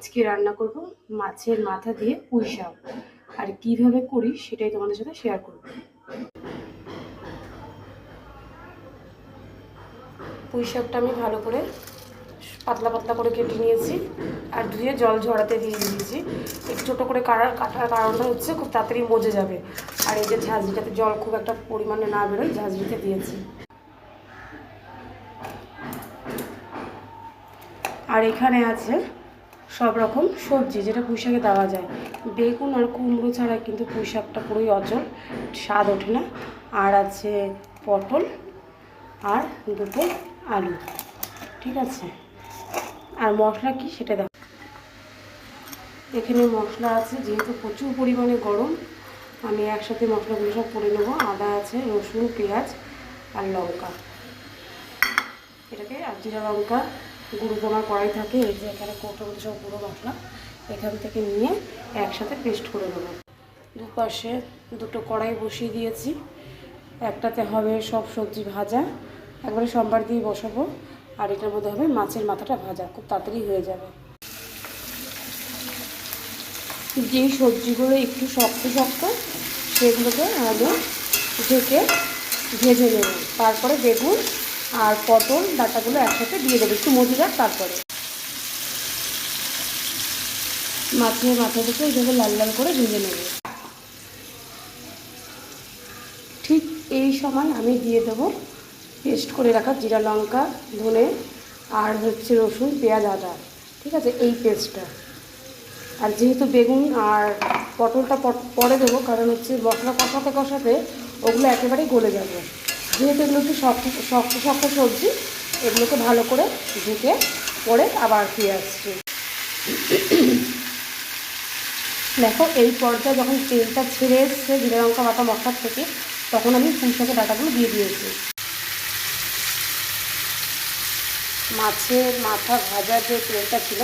আজকে রান্না করব মাছের মাথা দিয়ে পুঁই শাক। আর কিভাবে করি সেটাই তোমাদের সাথে শেয়ার করব। পুঁই শাকটা আমি ভালো করে পাতলা পাতলা করে কেটে নিয়েছি আর ধুয়ে জল ঝরাতে দিয়ে দিয়েছি। একটু ছোটো করে কাটার কারণটা হচ্ছে খুব তাড়াতাড়ি মজে যাবে। আর এই যে ঝাঁঝরিটাতে জল খুব একটা পরিমাণে না বেরোয় ঝাঁঝরিতে দিয়েছি। আর এখানে আছে সব রকম সবজি যেটা পুঁই শাকে দেওয়া যায়। বেগুন আর কুমড়ো ছাড়া কিন্তু পুঁই শাকটা পুরোই অচল, স্বাদ ওঠে না। আর আছে পটল আর দুটো আলু, ঠিক আছে। আর মশলা কি সেটা দেখো। এখানে মশলা আছে, যেহেতু প্রচুর পরিমাণে গরম আমি একসাথে মশলাগুলো সব করে নেবো। আদা আছে, রসুন, পেঁয়াজ আর লঙ্কা, এটাকে আর জিরা লঙ্কা গুঁড়ো তোমার কড়াই থাকে। এই যে এখানে কৌটোর মধ্যে সব গুঁড়ো মশলা এখান থেকে নিয়ে একসাথে পেস্ট করে নেবো। দুপাশে দুটো কড়াই বসিয়ে দিয়েছি। একটাতে হবে সব সবজি ভাজা, একবারে সোমবার দিয়ে বসাবো। আর এটার মধ্যে হবে মাছের মাথাটা ভাজা, খুব তাড়াতাড়ি হয়ে যাবে। যেই সবজিগুলো একটু শক্ত শক্ত সেগুলোকে আগে ঢেকে ভেজে নেব। তারপরে বেগুন আর পটল ডাঁটাগুলো একসাথে দিয়ে দেবো, একটু মজে যাক। তারপরে মাছের মাথাটাকে এইভাবে লাল লাল করে ভেজে নেব। ঠিক এই সময় আমি দিয়ে দেবো পেস্ট করে রাখা জিরা লঙ্কা ধনে আর হচ্ছে রসুন পেঁয়াজ আদা, ঠিক আছে, এই পেস্টটা। আর যেহেতু বেগুন আর পটলটা পরে দেবো, কারণ হচ্ছে মশলা কষাতে কষাতে ওগুলো একেবারেই গলে যাবে। যেহেতু এগুলো একটু শক্ত শক্ত শক্ত সবজি, এগুলোকে ভালো করে ঢেকে পরে আবার ফিরে আসছি। দেখো এই পর্যায়ে যখন তেলটা ছেড়ে এসছে জিরা লঙ্কা বাটা মশলার থেকে, তখন আমি পুঁই শাকের ডাঁটাগুলো দিয়ে দিয়েছি। মাছের মাথা ভাজার যে তেলটা ছিল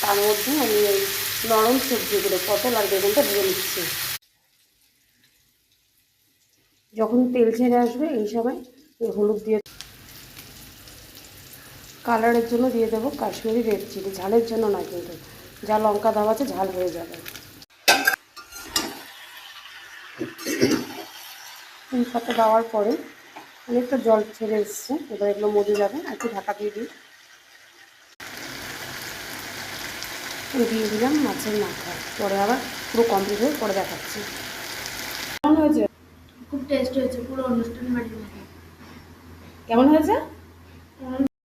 তার মধ্যে আমি এই নরম সবজিগুলো পটল আর বেগুনটা ভেজে নিচ্ছি। যখন তেল ছেড়ে আসবে এই সময় এই হলুদ দিয়ে কালারের জন্য দিয়ে দেবো কাশ্মীরি রেড চিলি, ঝালের জন্য না, কিন্তু যা লঙ্কা দেওয়া আছে ঝাল হয়ে যাবে। এই সাথে দেওয়ার পরে অনেকটা জল ছেড়ে এসছে, এবার এগুলো মজে যাবে। আর একটু ঢাকা দিয়ে দিয়ে দিলাম মাছের মাথা। পরে আবার পুরো কমপ্লিট হয়ে পরে দেখাচ্ছি কেমন হয়েছে। খুব টেস্ট হয়েছে, পুরো অনুষ্ঠান বাড়ির মতো। কেমন হয়েছে?